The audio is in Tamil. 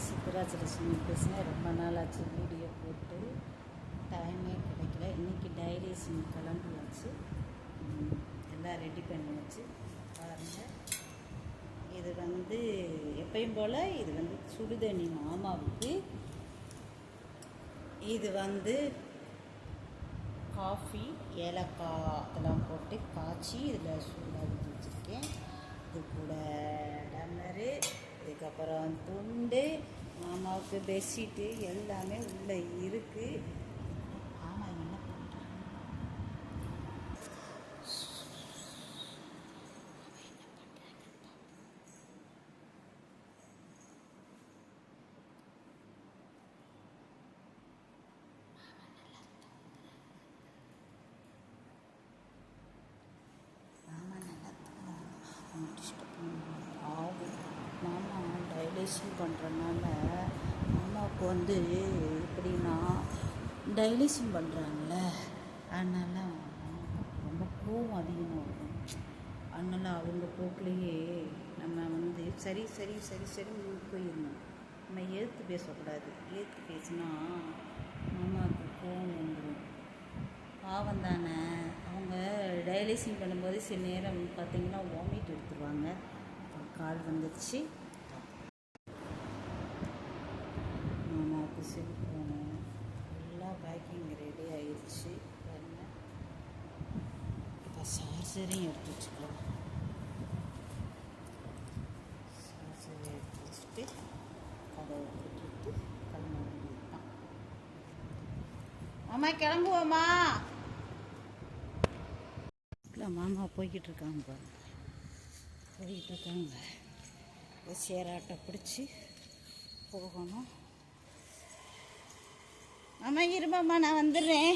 சித்ராஜலட்சுமி பேசினேன். ரொம்ப நாள் ஆச்சு வீடியோ போட்டு, டைமே கிடைக்கல. இன்றைக்கி டைலேஷன் கிளம்பியாச்சு, எல்லாம் ரெடி பண்ணி வச்சு பாருங்கள். இது எப்பயும் போல் இது சுடுதண்ணி மாமாவுக்கு. இது காஃபி, ஏலக்காய் அதெல்லாம் போட்டு காய்ச்சி இதில் சூடாக ஊற்றி வச்சுருக்கேன். இது கூட டம்ளரு, இதுக்கப்புறம் துண்டு, மாமாவுக்கு பெட்ஷீட்டு எல்லாமே உள்ளே இருக்குது. ஆமாம், என்ன பண்ணுறாங்க? மாமா டைலேஷன் பண்ணுறதுனால மாமாவுக்கு எப்படின்னா டைலேஷன் பண்ணுறாங்கல்ல, அதனால் ரொம்ப கோவம் அதிகமாக வரும். அதனால் அவங்க போக்குலேயே நம்ம சரி சரி சரி சரின்னு போயிடணும். நம்ம எதிர்த்து பேசக்கூடாது. எதிர்த்து பேசினா மாமாவுக்கு கோவம் வந்துடும். பாவம் தானே. அவங்க டைலேஷன் பண்ணும்போது சில நேரம் பார்த்திங்கன்னா வாமிட் எடுத்துருவாங்க. கால் வந்துடுச்சு. மாமாவுக்கு செல்ஃபோனு எல்லாம் பேக்கிங் ரெடி ஆயிடுச்சு. இப்போ சார்ஜரையும் எடுத்து வச்சுக்கலாம். சார்ஜரை எடுத்து வச்சுட்டு கதவை போட்டுட்டு கிளம்ப வேண்டியது தான். மாமா கிளம்புவோமா? இல்லை, மாமா போய்கிட்டு இருக்காங்க பாருங்க, போய்கிட்டுருக்காங்க. சேராட்டை பிடிச்சி போகணும். மாமா இருமாம்மா, நான் வந்துடுறேன்.